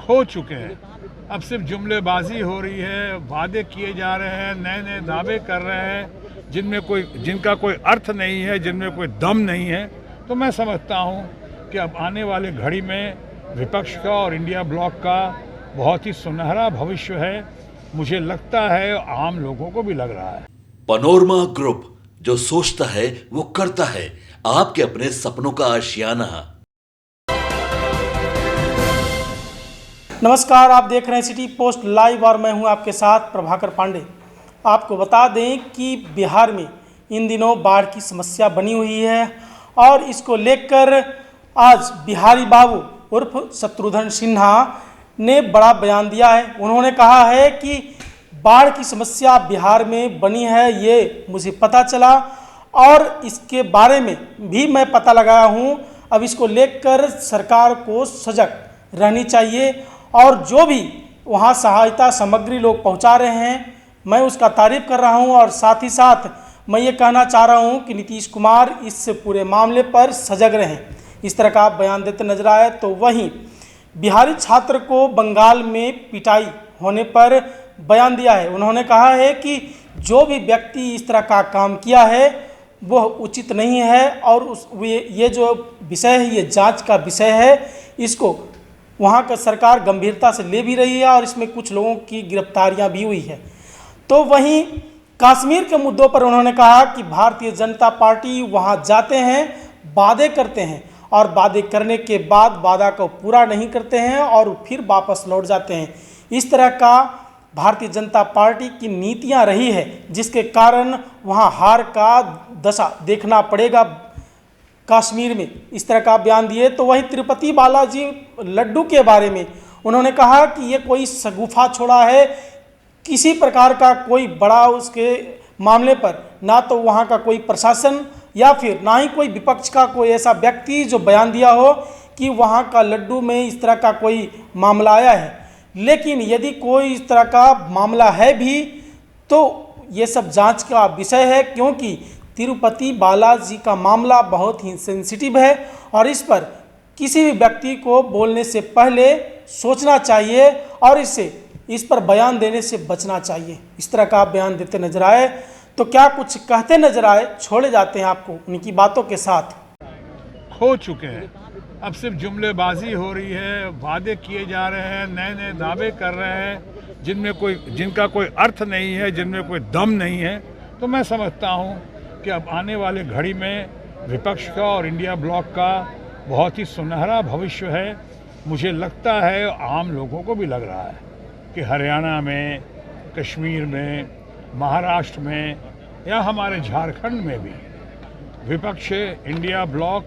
खो चुके हैं। अब सिर्फ जुमलेबाजी हो रही है, वादे किए जा रहे हैं, नए नए दावे कर रहे हैं जिनका कोई अर्थ नहीं है, जिनमें कोई दम नहीं है। तो मैं समझता हूँ कि अब आने वाले घड़ी में विपक्ष का और इंडिया ब्लॉक का बहुत ही सुनहरा भविष्य है। मुझे लगता है आम लोगों को भी लग रहा है। पनोरमा ग्रुप, जो सोचता है वो करता है। आपके अपने सपनों का आशियाना। नमस्कार, आप देख रहे हैं सिटी पोस्ट लाइव और मैं हूं आपके साथ प्रभाकर पांडे। आपको बता दें कि बिहार में इन दिनों बाढ़ की समस्या बनी हुई है और इसको लेकर आज बिहारी बाबू उर्फ शत्रुघ्न सिन्हा ने बड़ा बयान दिया है। उन्होंने कहा है कि बाढ़ की समस्या बिहार में बनी है, ये मुझे पता चला और इसके बारे में भी मैं पता लगाया हूँ। अब इसको लेकर सरकार को सजग रहनी चाहिए और जो भी वहाँ सहायता सामग्री लोग पहुँचा रहे हैं, मैं उसका तारीफ कर रहा हूँ। और साथ ही साथ मैं ये कहना चाह रहा हूँ कि नीतीश कुमार इस पूरे मामले पर सजग रहें। इस तरह का बयान देते नजर आए। तो वहीं बिहारी छात्र को बंगाल में पिटाई होने पर बयान दिया है। उन्होंने कहा है कि जो भी व्यक्ति इस तरह का काम किया है वह उचित नहीं है और ये जो विषय है, ये जांच का विषय है, इसको वहाँ का सरकार गंभीरता से ले भी रही है और इसमें कुछ लोगों की गिरफ्तारियां भी हुई है। तो वहीं कश्मीर के मुद्दों पर उन्होंने कहा कि भारतीय जनता पार्टी वहाँ जाते हैं, वादे करते हैं और वादे करने के बाद वादा को पूरा नहीं करते हैं और फिर वापस लौट जाते हैं। इस तरह का भारतीय जनता पार्टी की नीतियां रही है, जिसके कारण वहां हार का दशा देखना पड़ेगा कश्मीर में। इस तरह का बयान दिए। तो वहीं तिरुपति बालाजी लड्डू के बारे में उन्होंने कहा कि ये कोई शगुफा छोड़ा है, किसी प्रकार का कोई बड़ा उसके मामले पर ना तो वहाँ का कोई प्रशासन या फिर ना ही कोई विपक्ष का कोई ऐसा व्यक्ति जो बयान दिया हो कि वहाँ का लड्डू में इस तरह का कोई मामला आया है। लेकिन यदि कोई इस तरह का मामला है भी तो ये सब जांच का विषय है, क्योंकि तिरुपति बालाजी का मामला बहुत ही सेंसिटिव है और इस पर किसी भी व्यक्ति को बोलने से पहले सोचना चाहिए और इस पर बयान देने से बचना चाहिए। इस तरह का बयान देते नजर आए। तो क्या कुछ कहते नजर आए, छोड़े जाते हैं आपको उनकी बातों के साथ। खो चुके हैं। अब सिर्फ जुमलेबाजी हो रही है, वादे किए जा रहे हैं, नए नए दावे कर रहे हैं जिनका कोई अर्थ नहीं है, जिनमें कोई दम नहीं है। तो मैं समझता हूँ कि अब आने वाले घड़ी में विपक्ष का और इंडिया ब्लॉक का बहुत ही सुनहरा भविष्य है। मुझे लगता है आम लोगों को भी लग रहा है कि हरियाणा में, कश्मीर में, महाराष्ट्र में या हमारे झारखंड में भी विपक्ष इंडिया ब्लॉक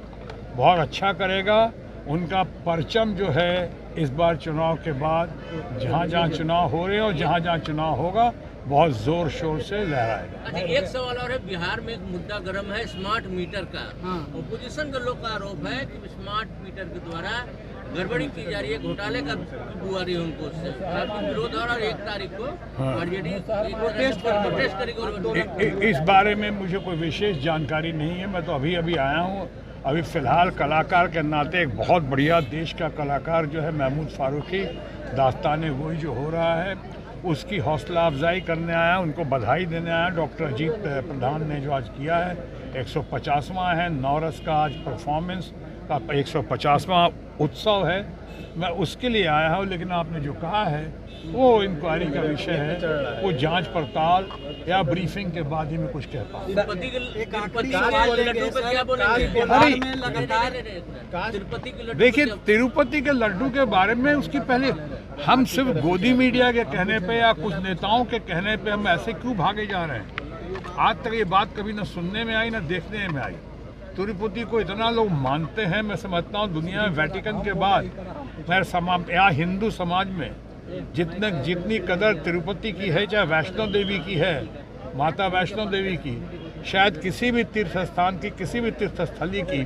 बहुत अच्छा करेगा। उनका परचम जो है इस बार चुनाव के बाद जहाँ जहाँ चुनाव हो रहे हैं और जहाँ जहाँ चुनाव होगा बहुत जोर शोर से लहराएगा। अच्छा, एक सवाल और है। बिहार में एक मुद्दा गर्म है स्मार्ट मीटर का। ओपोजिशन के लोग का आरोप है कि स्मार्ट मीटर के द्वारा गड़बड़ी की जा रही है, घोटाले का बुआ रही है उनको। उससे विरोध हो रहा है। 1 तारीख को आरजेडी प्रोटेस्ट करेगी। इस बारे में मुझे कोई विशेष जानकारी नहीं है। मैं तो अभी आया हूँ। अभी फ़िलहाल कलाकार के नाते एक बहुत बढ़िया देश का कलाकार जो है महमूद फारूकी, दास्तान गोई जो हो रहा है उसकी हौसला अफजाई करने आया, उनको बधाई देने आया। डॉक्टर अजीत प्रधान ने जो आज किया है 150वां है नौरस का, आज परफॉर्मेंस का 150वां उत्सव है। मैं उसके लिए आया हूँ। लेकिन आपने जो कहा है वो इंक्वायरी का विषय है, वो जांच पड़ताल या ब्रीफिंग के बाद ही मैं कुछ कह पाऊँ। देखिए, तिरुपति के लड्डू के बारे में उसकी पहले हम सिर्फ गोदी मीडिया के कहने पे या कुछ नेताओं के कहने पे हम ऐसे क्यों भागे जा रहे हैं? आज तक ये बात कभी न सुनने में आई न देखने में आई। तिरुपति को इतना लोग मानते हैं, मैं समझता हूँ दुनिया में वेटिकन के बाद या हिंदू समाज में जितनी कदर तिरुपति की है, चाहे वैष्णो देवी की है, माता वैष्णो देवी की, शायद किसी भी तीर्थ स्थान की, किसी भी तीर्थ स्थली की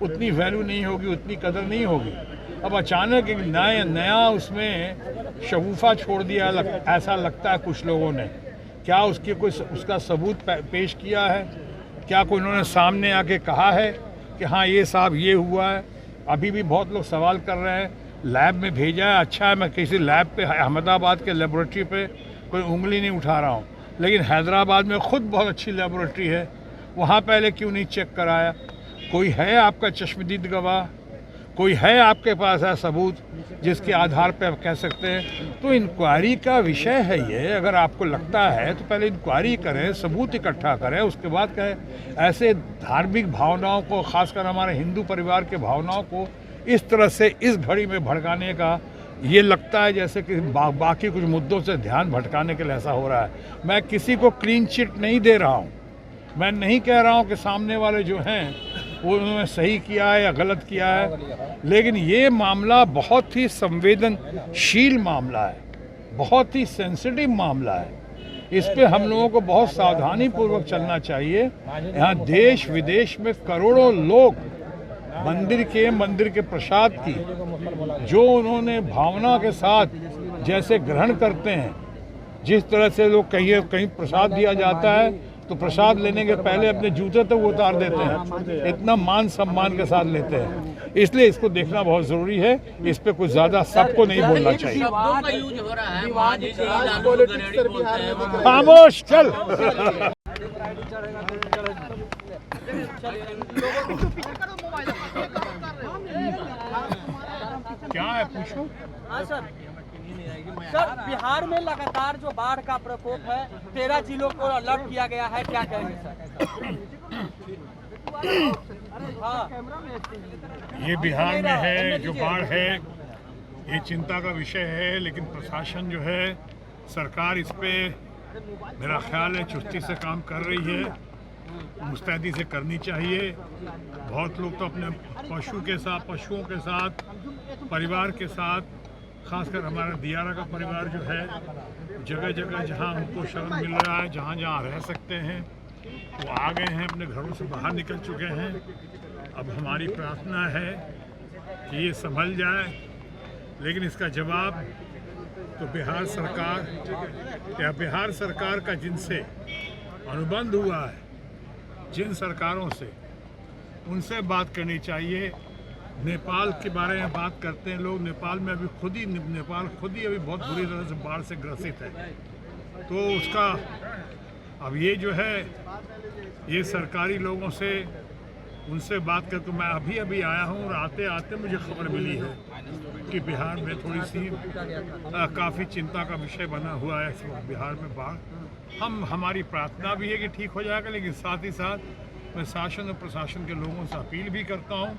उतनी वैल्यू नहीं होगी, उतनी कदर नहीं होगी। अब अचानक एक नया उसमें शगुफा छोड़ दिया, ऐसा लगता है कुछ लोगों ने। क्या उसका सबूत पेश किया है? क्या कोई उन्होंने सामने आके कहा है कि हाँ ये साहब ये हुआ है? अभी भी बहुत लोग सवाल कर रहे हैं। लैब में भेजा है, अच्छा है। मैं किसी लैब पे, अहमदाबाद के लेबोरेटरी पे कोई उंगली नहीं उठा रहा हूँ, लेकिन हैदराबाद में खुद बहुत अच्छी लेबोरेटरी है, वहाँ पहले क्यों नहीं चेक कराया? कोई है आपका चश्मदीद गवाह? कोई है आपके पास है सबूत जिसके आधार पे आप कह सकते हैं? तो इंक्वायरी का विषय है ये। अगर आपको लगता है तो पहले इंक्वायरी करें, सबूत इकट्ठा करें, उसके बाद कहें। ऐसे धार्मिक भावनाओं को, खासकर हमारे हिंदू परिवार के भावनाओं को इस तरह से इस घड़ी में भड़काने का, ये लगता है जैसे कि बाकी कुछ मुद्दों से ध्यान भटकाने के लिए ऐसा हो रहा है। मैं किसी को क्लीन चिट नहीं दे रहा हूँ। मैं नहीं कह रहा हूँ कि सामने वाले जो हैं वो उन्होंने सही किया है या गलत किया है, लेकिन ये मामला बहुत ही संवेदनशील मामला है, बहुत ही सेंसिटिव मामला है। इस पे हम लोगों को बहुत सावधानी पूर्वक चलना चाहिए। यहाँ देश विदेश में करोड़ों लोग मंदिर के प्रसाद की जो उन्होंने भावना के साथ जैसे ग्रहण करते हैं, जिस तरह से लोग कहीं प्रसाद दिया जाता है तो प्रसाद लेने के पहले अपने जूते तक उतार देते हैं, इतना मान सम्मान के साथ लेते हैं। इसलिए इसको देखना बहुत जरूरी है। इस पे कुछ ज्यादा सबको नहीं बोलना चाहिए। शब्दों का यूज हो रहा है, मांझी जी, लालू गरेड़ी बोलते हैं, वो खामोश चल। क्या है पूछो? हाँ सर, बिहार में लगातार जो बाढ़ का प्रकोप है, 13 जिलों को अलर्ट किया गया है, क्या कहेंगे सर? हाँ, ये बिहार में है जो बाढ़ है, ये चिंता का विषय है, लेकिन प्रशासन जो है, सरकार इस पे मेरा ख्याल है चुस्ती से काम कर रही है, मुस्तैदी से करनी चाहिए। बहुत लोग तो अपने पशुओं के साथ, परिवार के साथ, खासकर हमारा दियारा का परिवार जो है, जगह जगह जहां उनको शरण मिल रहा है, जहां जहां रह सकते हैं वो आ गए हैं, अपने घरों से बाहर निकल चुके हैं। अब हमारी प्रार्थना है कि ये संभल जाए, लेकिन इसका जवाब तो बिहार सरकार का जिनसे अनुबंध हुआ है, जिन सरकारों से, उनसे बात करनी चाहिए। नेपाल के बारे में बात करते हैं लोग, नेपाल में अभी नेपाल खुद ही अभी बहुत बुरी तरह से बाढ़ से ग्रसित है। तो उसका अब ये जो है, ये सरकारी लोगों से, उनसे बात करके मैं अभी आया हूँ और आते आते मुझे खबर मिली है कि बिहार में थोड़ी सी काफ़ी चिंता का विषय बना हुआ है इस वक्त बिहार में बाढ़। हमारी प्रार्थना भी है कि ठीक हो जाएगा, लेकिन साथ ही साथ मैं शासन और प्रशासन के लोगों से अपील भी करता हूँ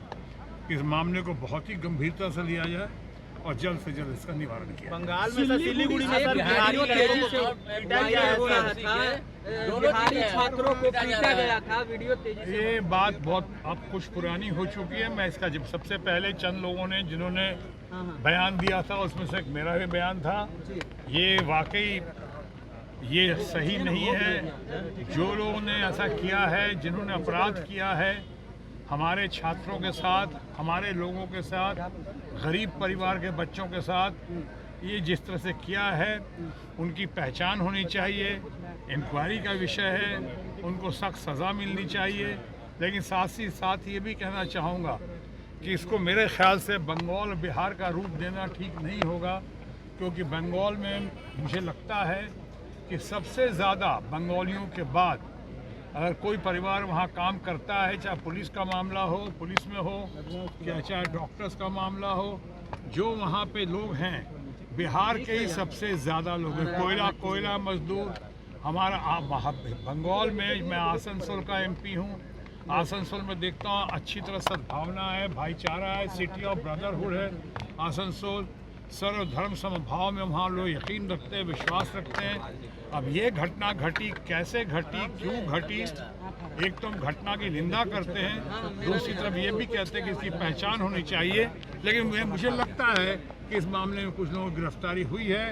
कि इस मामले को बहुत ही गंभीरता से लिया जाए और जल्द से जल्द इसका निवारण किया। बंगाल में सिलीगुड़ी में बिहारी तेजी से पीटा गया, बिहारी छात्रों को पीटा गया था, वीडियो तेजी से। ये बात बहुत अब कुछ पुरानी हो चुकी है। मैं इसका जब सबसे पहले चंद लोगों ने जिन्होंने बयान दिया था, उसमें से एक मेरा भी बयान था। ये वाकई ये सही नहीं है। जो लोगों ने ऐसा किया है, जिन्होंने अपराध किया है हमारे छात्रों के साथ, हमारे लोगों के साथ, गरीब परिवार के बच्चों के साथ, ये जिस तरह से किया है, उनकी पहचान होनी चाहिए। इंक्वायरी का विषय है, उनको सख्त सज़ा मिलनी चाहिए। लेकिन साथ ही साथ ये भी कहना चाहूँगा कि इसको मेरे ख्याल से बंगाल और बिहार का रूप देना ठीक नहीं होगा, क्योंकि बंगाल में मुझे लगता है कि सबसे ज़्यादा बंगालियों के बाद अगर कोई परिवार वहाँ काम करता है, चाहे पुलिस का मामला हो, पुलिस में हो, या चाहे डॉक्टर्स का मामला हो, जो वहाँ पे लोग हैं बिहार के ही सबसे ज़्यादा लोग हैं। कोयला मजदूर हमारा बंगाल में, मैं आसनसोल का एमपी हूँ। आसनसोल में देखता हूँ अच्छी तरह सद्भावना है, भाईचारा है, सिटी ऑफ ब्रदरहुड है आसनसोल। सर्वधर्म समभाव में वहाँ लोग यकीन रखते हैं, विश्वास रखते हैं। अब ये घटना घटी, कैसे घटी, क्यों घटी, एक तो हम घटना की निंदा करते हैं, दूसरी तरफ ये भी कहते हैं कि इसकी पहचान होनी चाहिए। लेकिन मुझे लगता है कि इस मामले में कुछ लोगों की गिरफ्तारी हुई है,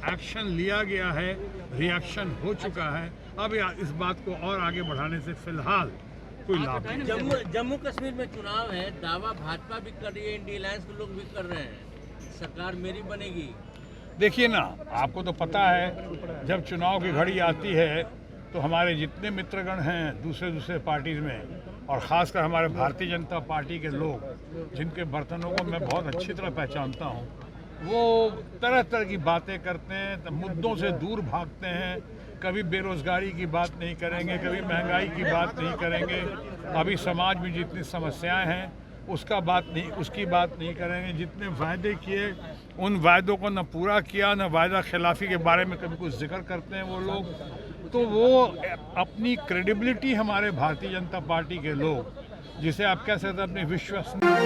एक्शन लिया गया है, रिएक्शन हो चुका है। अब इस बात को और आगे बढ़ाने से फिलहाल कोई लाभ नहीं। जम्मू कश्मीर में चुनाव है, दावा भाजपा भी कर रही है, इंडिया अलायंस के लोग भी कर रहे हैं, सरकार मेरी बनेगी। देखिए ना, आपको तो पता है जब चुनाव की घड़ी आती है तो हमारे जितने मित्रगण हैं दूसरे पार्टीज में, और ख़ासकर हमारे भारतीय जनता पार्टी के लोग, जिनके बर्तनों को मैं बहुत अच्छी तरह पहचानता हूँ, वो तरह तरह की बातें करते हैं, तो मुद्दों से दूर भागते हैं। कभी बेरोजगारी की बात नहीं करेंगे, कभी महंगाई की बात नहीं करेंगे, अभी समाज में जितनी समस्याएं हैं उसकी बात नहीं करेंगे। जितने वायदे किए उन वायदों को न पूरा किया, न वायदा खिलाफी के बारे में कभी कुछ जिक्र करते हैं वो लोग। तो वो अपनी क्रेडिबिलिटी, हमारे भारतीय जनता पार्टी के लोग, जिसे आप कह सकते हैं अपनी विश्वसनीयता